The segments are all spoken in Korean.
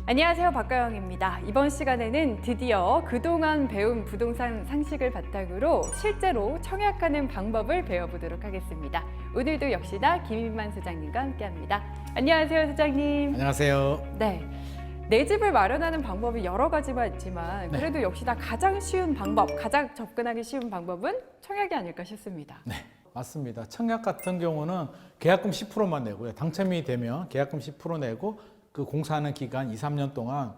안녕하세요, 박가영입니다. 이번 시간에는 드디어 그동안 배운 부동산 상식을 바탕으로 실제로 청약하는 방법을 배워보도록 하겠습니다. 오늘도 역시나 김인만 소장님과 함께합니다. 안녕하세요, 소장님. 안녕하세요. 네, 내 집을 마련하는 방법이 여러 가지가 있지만 그래도 역시나 가장 쉬운 방법, 가장 접근하기 쉬운 방법은 청약이 아닐까 싶습니다. 네, 맞습니다. 청약 같은 경우는 계약금 10%만 내고요. 당첨이 되면 계약금 10% 내고 그 공사하는 기간 2, 3년 동안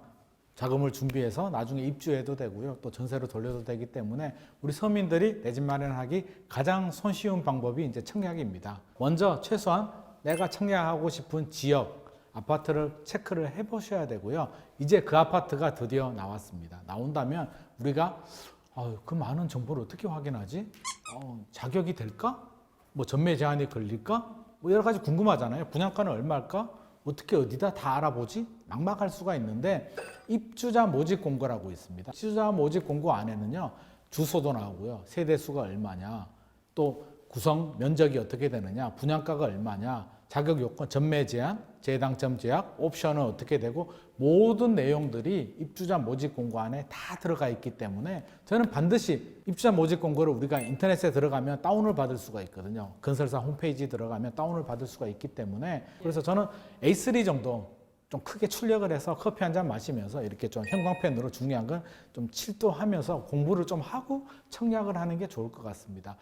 자금을 준비해서 나중에 입주해도 되고요. 또 전세로 돌려도 되기 때문에 우리 서민들이 내 집 마련하기 가장 손쉬운 방법이 이제 청약입니다. 먼저 최소한 내가 청약하고 싶은 지역, 아파트를 체크를 해보셔야 되고요. 이제 그 아파트가 드디어 나왔습니다. 나온다면 우리가 그 많은 정보를 어떻게 확인하지? 자격이 될까? 뭐 전매 제한이 걸릴까? 뭐 여러 가지 궁금하잖아요. 분양가는 얼마일까? 어떻게 어디다 다 알아보지? 막막할 수가 있는데 입주자 모집 공고라고 있습니다. 입주자 모집 공고 안에는요. 주소도 나오고요. 세대 수가 얼마냐, 또 구성 면적이 어떻게 되느냐, 분양가가 얼마냐, 자격 요건, 전매 제한, 재당첨 제약, 옵션은 어떻게 되고 모든 내용들이 입주자 모집 공고 안에 다 들어가 있기 때문에 저는 반드시 입주자 모집 공고를 우리가 인터넷에 들어가면 다운을 받을 수가 있거든요. 건설사 홈페이지 들어가면 다운을 받을 수가 있기 때문에 그래서 저는 A3 정도 좀 크게 출력을 해서 커피 한 잔 마시면서 이렇게 좀 형광펜으로 중요한 건 좀 칠도하면서 공부를 좀 하고 청약을 하는 게 좋을 것 같습니다.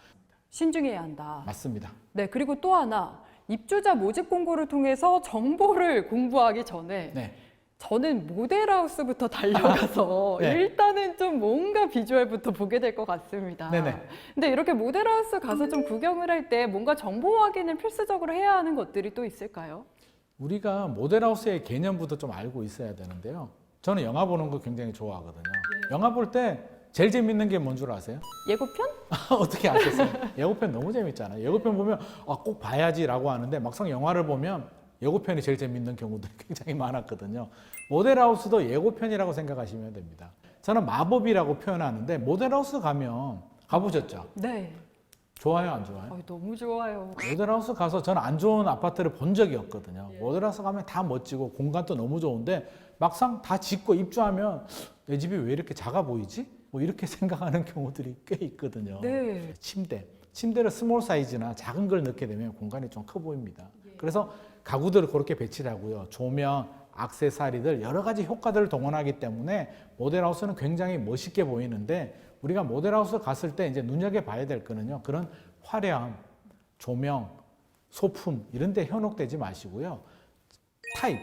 신중해야 한다. 맞습니다. 네, 그리고 또 하나, 입주자 모집 공고를 통해서 정보를 공부하기 전에 네. 저는 모델하우스부터 달려가서 네. 일단은 좀 뭔가 비주얼부터 보게 될 것 같습니다. 네네. 근데 이렇게 모델하우스 가서 좀 구경을 할 때 뭔가 정보 확인을 필수적으로 해야 하는 것들이 또 있을까요? 우리가 모델하우스의 개념부터 좀 알고 있어야 되는데요. 저는 영화 보는 거 굉장히 좋아하거든요. 영화 볼 때 제일 재밌는 게 뭔 줄 아세요? 예고편? 어떻게 아셨어요? 예고편 너무 재밌잖아요. 예고편 보면 꼭 봐야지라고 하는데 막상 영화를 보면 예고편이 제일 재밌는 경우들이 굉장히 많았거든요. 모델하우스도 예고편이라고 생각하시면 됩니다. 저는 마법이라고 표현하는데 모델하우스 가면 가보셨죠? 네. 좋아요, 안 좋아요? 너무 좋아요. 모델하우스 가서 저는 안 좋은 아파트를 본 적이 없거든요. 모델하우스 가면 다 멋지고 공간도 너무 좋은데 막상 다 짓고 입주하면 내 집이 왜 이렇게 작아 보이지? 뭐 이렇게 생각하는 경우들이 꽤 있거든요. 네. 침대를 스몰 사이즈나 작은 걸 넣게 되면 공간이 좀 커 보입니다. 그래서 가구들을 그렇게 배치를 하고요. 조명, 액세서리들 여러 가지 효과들을 동원하기 때문에 모델하우스는 굉장히 멋있게 보이는데 우리가 모델하우스 갔을 때 이제 눈여겨봐야 될 거는요. 그런 화려함, 조명, 소품 이런 데 현혹되지 마시고요. 타입,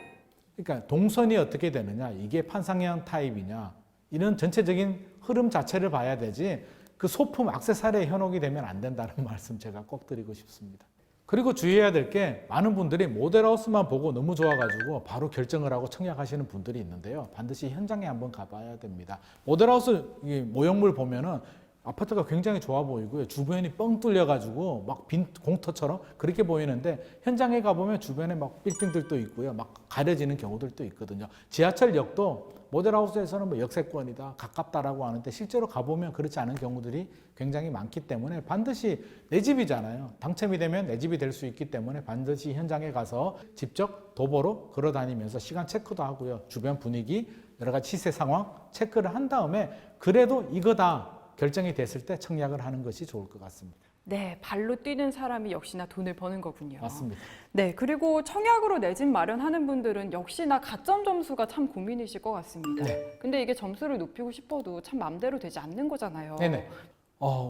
그러니까 동선이 어떻게 되느냐, 이게 판상형 타입이냐 이런 전체적인 흐름 자체를 봐야 되지 그 소품, 액세서리에 현혹이 되면 안 된다는 말씀 제가 꼭 드리고 싶습니다. 그리고 주의해야 될 게 많은 분들이 모델하우스만 보고 너무 좋아가지고 바로 결정을 하고 청약하시는 분들이 있는데요. 반드시 현장에 한번 가봐야 됩니다. 모델하우스 모형물 보면은 아파트가 굉장히 좋아 보이고요. 주변이 뻥 뚫려가지고 막 빈 공터처럼 그렇게 보이는데 현장에 가보면 주변에 막 빌딩들도 있고요. 막 가려지는 경우들도 있거든요. 지하철역도 모델하우스에서는 뭐 역세권이다, 가깝다라고 하는데 실제로 가보면 그렇지 않은 경우들이 굉장히 많기 때문에 반드시 내 집이잖아요. 당첨이 되면 내 집이 될 수 있기 때문에 반드시 현장에 가서 직접 도보로 걸어다니면서 시간 체크도 하고요. 주변 분위기, 여러 가지 시세 상황 체크를 한 다음에 그래도 이거다 결정이 됐을 때 청약을 하는 것이 좋을 것 같습니다. 네, 발로 뛰는 사람이 역시나 돈을 버는 거군요. 맞습니다. 네, 그리고 청약으로 내 집 마련하는 분들은 역시나 가점 점수가 참 고민이실 것 같습니다. 네. 근데 이게 점수를 높이고 싶어도 참 맘대로 되지 않는 거잖아요. 네네.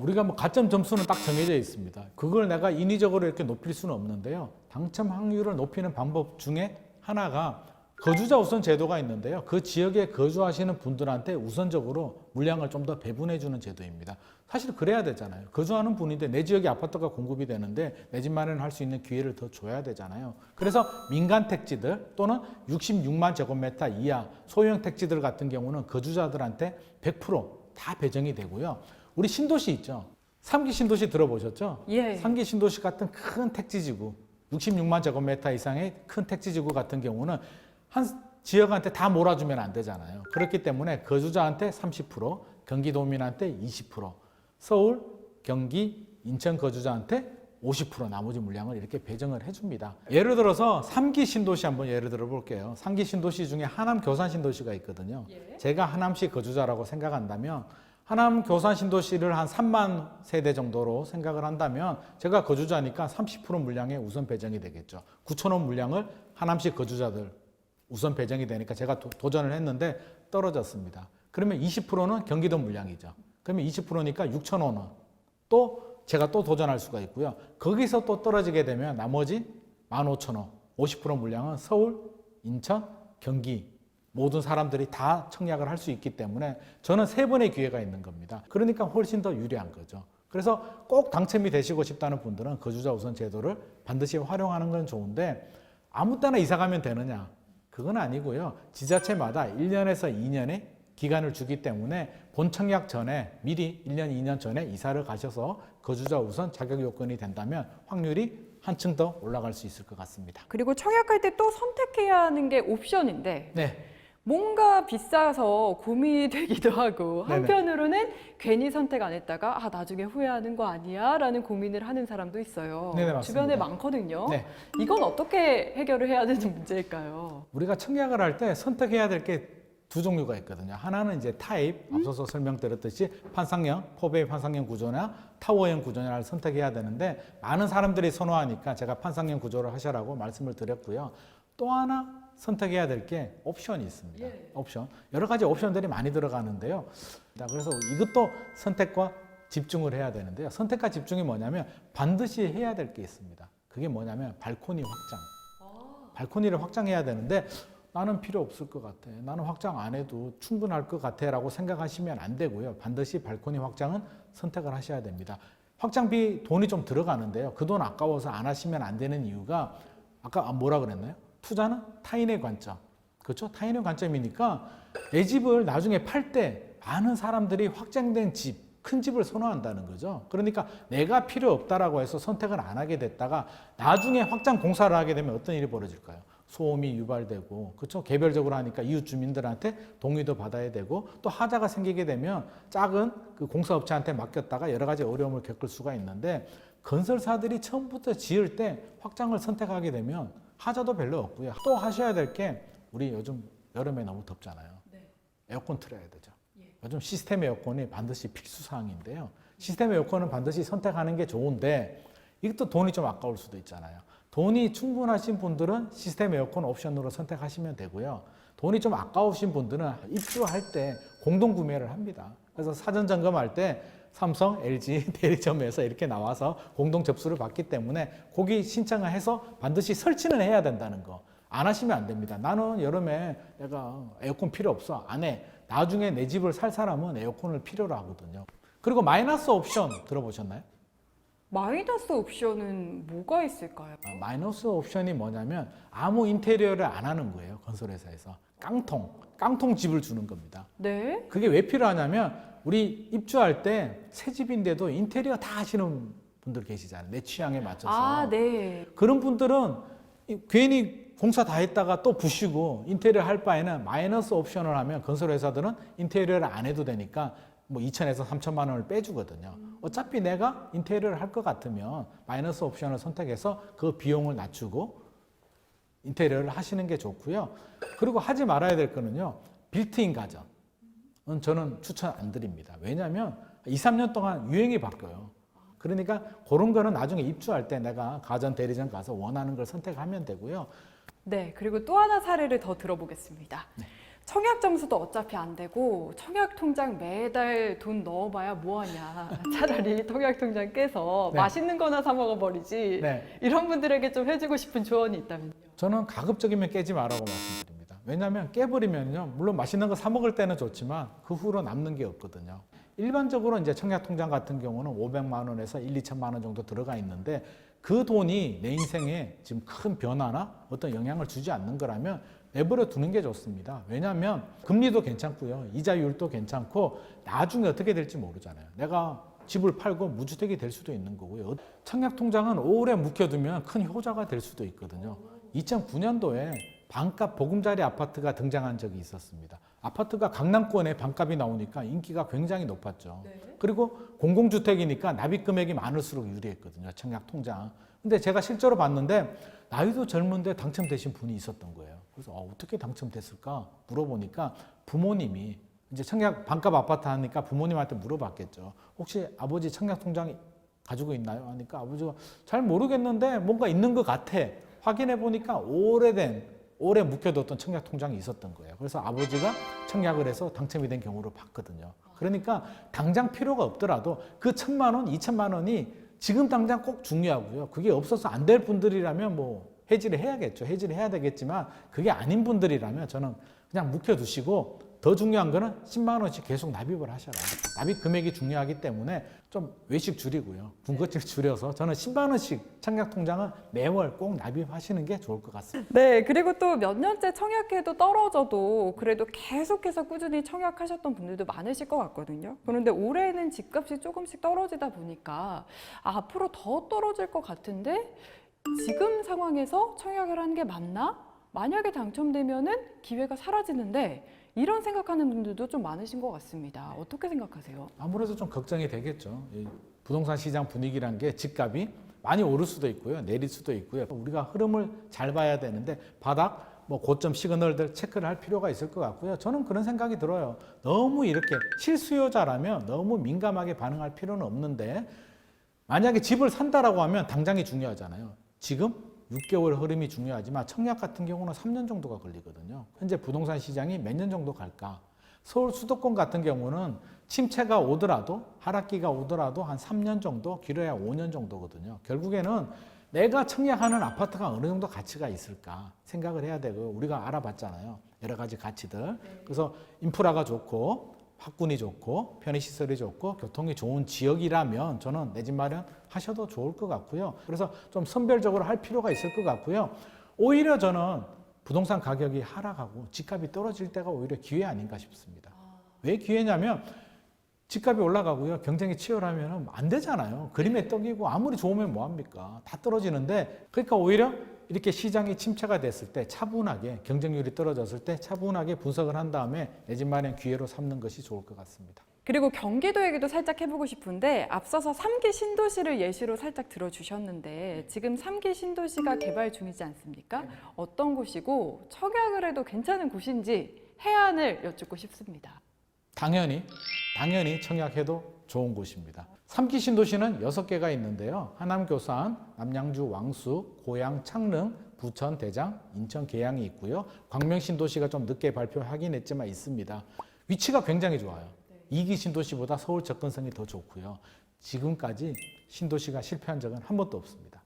우리가 뭐 가점 점수는 딱 정해져 있습니다. 그걸 내가 인위적으로 이렇게 높일 수는 없는데요. 당첨 확률을 높이는 방법 중에 하나가 거주자 우선 제도가 있는데요. 그 지역에 거주하시는 분들한테 우선적으로 물량을 좀 더 배분해 주는 제도입니다. 사실 그래야 되잖아요. 거주하는 분인데 내 지역에 아파트가 공급이 되는데 내 집 마련할 수 있는 기회를 더 줘야 되잖아요. 그래서 민간 택지들 또는 66만 제곱미터 이하 소형 택지들 같은 경우는 거주자들한테 100%다 배정이 되고요. 우리 신도시 있죠. 3기 신도시 들어보셨죠? 예. 3기 신도시 같은 큰 택지지구 66만 제곱미터 이상의 큰 택지지구 같은 경우는 한 지역한테 다 몰아주면 안 되잖아요. 그렇기 때문에 거주자한테 30%, 경기도민한테 20%, 서울, 경기, 인천 거주자한테 50% 나머지 물량을 이렇게 배정을 해줍니다. 예를 들어서 3기 신도시 한번 예를 들어 볼게요. 3기 신도시 중에 하남 교산 신도시가 있거든요. 제가 하남시 거주자라고 생각한다면 하남 교산 신도시를 한 3만 세대 정도로 생각을 한다면 제가 거주자니까 30% 물량에 우선 배정이 되겠죠. 9,000원 물량을 하남시 거주자들 우선 배정이 되니까 제가 도전을 했는데 떨어졌습니다. 그러면 20%는 경기도 물량이죠. 그러면 20%니까 6,000원은 또 제가 또 도전할 수가 있고요. 거기서 또 떨어지게 되면 나머지 15,000원, 50% 물량은 서울, 인천, 경기 모든 사람들이 다 청약을 할 수 있기 때문에 저는 3번의 기회가 있는 겁니다. 그러니까 훨씬 더 유리한 거죠. 그래서 꼭 당첨이 되시고 싶다는 분들은 거주자 우선 제도를 반드시 활용하는 건 좋은데 아무 때나 이사 가면 되느냐? 그건 아니고요. 지자체마다 1년에서 2년의 기간을 주기 때문에 본 청약 전에 미리 1년, 2년 전에 이사를 가셔서 거주자 우선 자격 요건이 된다면 확률이 한층 더 올라갈 수 있을 것 같습니다. 그리고 청약할 때 또 선택해야 하는 게 옵션인데 네. 뭔가 비싸서 고민이 되기도 하고 네네. 한편으로는 괜히 선택 안 했다가 나중에 후회하는 거 아니야? 라는 고민을 하는 사람도 있어요. 네네, 맞습니다. 주변에 많거든요. 네. 이건 어떻게 해결을 해야 되는 문제일까요? 우리가 청약을 할 때 선택해야 될 게 두 종류가 있거든요. 하나는 이제 타입, 앞서서 설명드렸듯이 판상형, 포베이 판상형 구조나 타워형 구조냐를 선택해야 되는데 많은 사람들이 선호하니까 제가 판상형 구조를 하시라고 말씀을 드렸고요. 또 하나 선택해야 될 게 옵션이 있습니다. 옵션. 여러 가지 옵션들이 많이 들어가는데요. 그래서 이것도 선택과 집중을 해야 되는데요. 선택과 집중이 뭐냐면 반드시 해야 될 게 있습니다. 그게 뭐냐면 발코니 확장. 발코니를 확장해야 되는데 나는 필요 없을 것 같아. 나는 확장 안 해도 충분할 것 같아 라고 생각하시면 안 되고요. 반드시 발코니 확장은 선택을 하셔야 됩니다. 확장비 돈이 좀 들어가는데요. 그 돈 아까워서 안 하시면 안 되는 이유가 아까 뭐라 그랬나요? 투자는 타인의 관점. 그렇죠? 타인의 관점이니까 내 집을 나중에 팔 때 많은 사람들이 확장된 집, 큰 집을 선호한다는 거죠. 그러니까 내가 필요 없다라고 해서 선택을 안 하게 됐다가 나중에 확장 공사를 하게 되면 어떤 일이 벌어질까요? 소음이 유발되고, 그렇죠? 개별적으로 하니까 이웃 주민들한테 동의도 받아야 되고, 또 하자가 생기게 되면 작은 그 공사업체한테 맡겼다가 여러 가지 어려움을 겪을 수가 있는데, 건설사들이 처음부터 지을 때 확장을 선택하게 되면 하자도 별로 없고요. 또 하셔야 될 게 우리 요즘 여름에 너무 덥잖아요. 에어컨 틀어야 되죠. 요즘 시스템 에어컨이 반드시 필수 사항인데요. 시스템 에어컨은 반드시 선택하는 게 좋은데 이것도 돈이 좀 아까울 수도 있잖아요. 돈이 충분하신 분들은 시스템 에어컨 옵션으로 선택하시면 되고요. 돈이 좀 아까우신 분들은 입주할 때 공동 구매를 합니다. 그래서 사전 점검할 때 삼성, LG 대리점에서 이렇게 나와서 공동 접수를 받기 때문에 거기 신청을 해서 반드시 설치는 해야 된다는 거. 안 하시면 안 됩니다. 나는 여름에 내가 에어컨 필요 없어. 안 해. 나중에 내 집을 살 사람은 에어컨을 필요로 하거든요. 그리고 마이너스 옵션 들어보셨나요? 마이너스 옵션은 뭐가 있을까요? 마이너스 옵션이 뭐냐면 아무 인테리어를 안 하는 거예요. 건설회사에서. 깡통 집을 주는 겁니다. 네. 그게 왜 필요하냐면 우리 입주할 때 새 집인데도 인테리어 다 하시는 분들 계시잖아요. 내 취향에 맞춰서. 네. 그런 분들은 괜히 공사 다 했다가 또 부시고 인테리어 할 바에는 마이너스 옵션을 하면 건설회사들은 인테리어를 안 해도 되니까 뭐 2천에서 3천만 원을 빼주거든요. 어차피 내가 인테리어를 할 것 같으면 마이너스 옵션을 선택해서 그 비용을 낮추고 인테리어를 하시는 게 좋고요. 그리고 하지 말아야 될 거는요. 빌트인 가전은 저는 추천 안 드립니다. 왜냐하면 2, 3년 동안 유행이 바뀌어요. 그러니까 그런 거는 나중에 입주할 때 내가 가전 대리점 가서 원하는 걸 선택하면 되고요. 네, 그리고 또 하나 사례를 더 들어보겠습니다. 청약 점수도 어차피 안 되고 청약 통장 매달 돈 넣어봐야 뭐하냐. 차라리 청약 통장 깨서 네. 맛있는 거나 사 먹어버리지. 네. 이런 분들에게 좀 해주고 싶은 조언이 있다면요. 저는 가급적이면 깨지 말라고 말씀드립니다. 왜냐하면 깨버리면요, 물론 맛있는 거 사 먹을 때는 좋지만 그 후로 남는 게 없거든요. 일반적으로 이제 청약 통장 같은 경우는 500만 원에서 1, 2천만 원 정도 들어가 있는데 그 돈이 내 인생에 지금 큰 변화나 어떤 영향을 주지 않는 거라면 내버려 두는 게 좋습니다. 왜냐하면 금리도 괜찮고요. 이자율도 괜찮고 나중에 어떻게 될지 모르잖아요. 내가 집을 팔고 무주택이 될 수도 있는 거고요. 청약통장은 오래 묵혀두면 큰 효자가 될 수도 있거든요. 2009년도에 반값 보금자리 아파트가 등장한 적이 있었습니다. 아파트가 강남권에 반값이 나오니까 인기가 굉장히 높았죠. 네. 그리고 공공주택이니까 납입 금액이 많을수록 유리했거든요. 청약통장. 근데 제가 실제로 봤는데 나이도 젊은데 당첨되신 분이 있었던 거예요. 그래서 어떻게 당첨됐을까 물어보니까 부모님이 이제 청약 반값 아파트 하니까 부모님한테 물어봤겠죠. 혹시 아버지 청약통장 가지고 있나요? 하니까 아버지가 잘 모르겠는데 뭔가 있는 것 같아. 확인해 보니까 오래 묵혀뒀던 청약통장이 있었던 거예요. 그래서 아버지가 청약을 해서 당첨이 된 경우를 봤거든요. 그러니까 당장 필요가 없더라도 그 1,000만 원, 2,000만 원이 지금 당장 꼭 중요하고요. 그게 없어서 안 될 분들이라면 뭐 해지를 해야겠죠. 해지를 해야 되겠지만 그게 아닌 분들이라면 저는 그냥 묵혀두시고 더 중요한 거는 10만 원씩 계속 납입을 하셔라. 납입 금액이 중요하기 때문에 좀 외식 줄이고요. 군것질 줄여서 저는 10만 원씩 청약통장은 매월 꼭 납입하시는 게 좋을 것 같습니다. 네, 그리고 또 몇 년째 청약해도 떨어져도 그래도 계속해서 꾸준히 청약하셨던 분들도 많으실 것 같거든요. 그런데 올해는 집값이 조금씩 떨어지다 보니까 앞으로 더 떨어질 것 같은데 지금 상황에서 청약을 하는 게 맞나? 만약에 당첨되면은 기회가 사라지는데 이런 생각하는 분들도 좀 많으신 것 같습니다. 어떻게 생각하세요? 아무래도 좀 걱정이 되겠죠. 이 부동산 시장 분위기란 게 집값이 많이 오를 수도 있고요. 내릴 수도 있고요. 우리가 흐름을 잘 봐야 되는데 바닥, 고점 시그널들 체크를 할 필요가 있을 것 같고요. 저는 그런 생각이 들어요. 너무 이렇게 실수요자라면 너무 민감하게 반응할 필요는 없는데 만약에 집을 산다라고 하면 당장이 중요하잖아요. 지금 6개월 흐름이 중요하지만 청약 같은 경우는 3년 정도가 걸리거든요. 현재 부동산 시장이 몇 년 정도 갈까? 서울 수도권 같은 경우는 침체가 오더라도 하락기가 오더라도 한 3년 정도, 길어야 5년 정도거든요. 결국에는 내가 청약하는 아파트가 어느 정도 가치가 있을까 생각을 해야 되고 우리가 알아봤잖아요. 여러 가지 가치들. 그래서 인프라가 좋고 학군이 좋고 편의시설이 좋고 교통이 좋은 지역이라면 저는 내 집 마련 하셔도 좋을 것 같고요. 그래서 좀 선별적으로 할 필요가 있을 것 같고요. 오히려 저는 부동산 가격이 하락하고 집값이 떨어질 때가 오히려 기회 아닌가 싶습니다. 왜 기회냐면 집값이 올라가고요. 경쟁이 치열하면 안 되잖아요. 그림의 떡이고 아무리 좋으면 뭐합니까? 다 떨어지는데 그러니까 오히려 이렇게 시장이 침체가 됐을 때 차분하게 경쟁률이 떨어졌을 때 차분하게 분석을 한 다음에 내 집 마련 기회로 삼는 것이 좋을 것 같습니다. 그리고 경기도 얘기도 살짝 해보고 싶은데 앞서서 3기 신도시를 예시로 살짝 들어주셨는데 지금 3기 신도시가 개발 중이지 않습니까? 어떤 곳이고 청약을 해도 괜찮은 곳인지 해안을 여쭙고 싶습니다. 당연히 청약해도 좋은 곳입니다. 3기 신도시는 6개가 있는데요. 하남 교산, 남양주 왕수, 고양 창릉, 부천 대장, 인천 계양이 있고요. 광명 신도시가 좀 늦게 발표하긴 했지만 있습니다. 위치가 굉장히 좋아요. 2기 신도시보다 서울 접근성이 더 좋고요. 지금까지 신도시가 실패한 적은 한 번도 없습니다.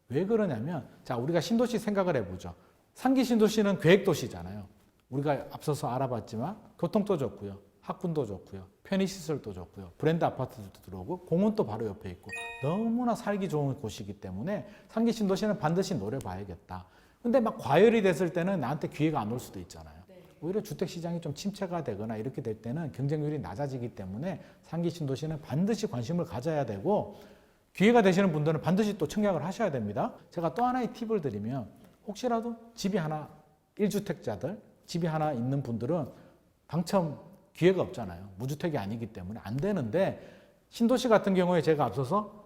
왜 그러냐면 자, 우리가 신도시 생각을 해보죠. 3기 신도시는 계획도시잖아요. 우리가 앞서서 알아봤지만 교통도 좋고요. 학군도 좋고요. 편의시설도 좋고요. 브랜드 아파트도 들어오고 공원도 바로 옆에 있고 너무나 살기 좋은 곳이기 때문에 3기 신도시는 반드시 노려봐야겠다. 근데 막 과열이 됐을 때는 나한테 기회가 안 올 수도 있잖아요. 오히려 주택시장이 좀 침체가 되거나 이렇게 될 때는 경쟁률이 낮아지기 때문에 3기 신도시는 반드시 관심을 가져야 되고 기회가 되시는 분들은 반드시 또 청약을 하셔야 됩니다. 제가 또 하나의 팁을 드리면 혹시라도 집이 하나 1주택자들 집이 하나 있는 분들은 당첨 기회가 없잖아요. 무주택이 아니기 때문에 안 되는데 신도시 같은 경우에 제가 앞서서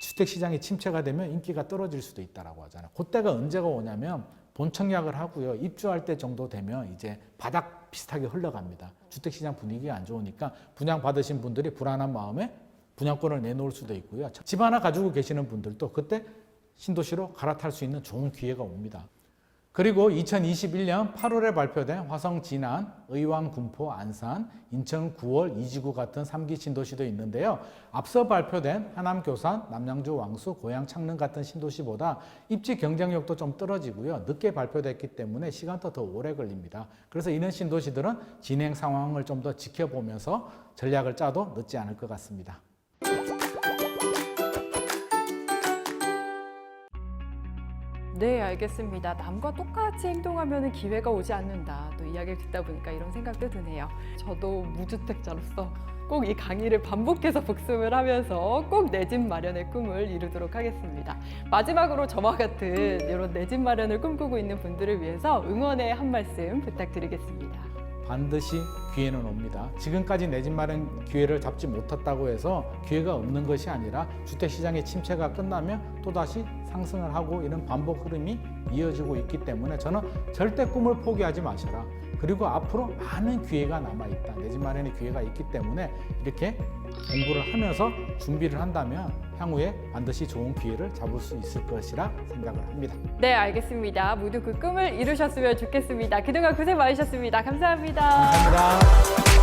주택시장이 침체가 되면 인기가 떨어질 수도 있다고 하잖아요. 그때가 언제가 오냐면 본청약을 하고요. 입주할 때 정도 되면 이제 바닥 비슷하게 흘러갑니다. 주택시장 분위기가 안 좋으니까 분양 받으신 분들이 불안한 마음에 분양권을 내놓을 수도 있고요. 집 하나 가지고 계시는 분들도 그때 신도시로 갈아탈 수 있는 좋은 기회가 옵니다. 그리고 2021년 8월에 발표된 화성, 진안, 의왕, 군포, 안산, 인천 9월, 이지구 같은 3기 신도시도 있는데요. 앞서 발표된 하남, 교산, 남양주, 왕수, 고양, 창릉 같은 신도시보다 입지 경쟁력도 좀 떨어지고요. 늦게 발표됐기 때문에 시간도 더 오래 걸립니다. 그래서 이런 신도시들은 진행 상황을 좀 더 지켜보면서 전략을 짜도 늦지 않을 것 같습니다. 네, 알겠습니다. 남과 똑같이 행동하면 기회가 오지 않는다. 또 이야기를 듣다 보니까 이런 생각도 드네요. 저도 무주택자로서 꼭 이 강의를 반복해서 복습을 하면서 꼭 내 집 마련의 꿈을 이루도록 하겠습니다. 마지막으로 저와 같은 이런 내 집 마련을 꿈꾸고 있는 분들을 위해서 응원의 한 말씀 부탁드리겠습니다. 반드시 기회는 옵니다. 지금까지 내 집 마련 기회를 잡지 못했다고 해서 기회가 없는 것이 아니라 주택시장의 침체가 끝나면 또다시 상승을 하고 이런 반복 흐름이 이어지고 있기 때문에 저는 절대 꿈을 포기하지 마셔라. 그리고 앞으로 많은 기회가 남아있다. 내 집 마련의 기회가 있기 때문에 이렇게 공부를 하면서 준비를 한다면 향후에 반드시 좋은 기회를 잡을 수 있을 것이라 생각을 합니다. 네, 알겠습니다. 모두 그 꿈을 이루셨으면 좋겠습니다. 그동안 고생 많으셨습니다. 감사합니다. 감사합니다.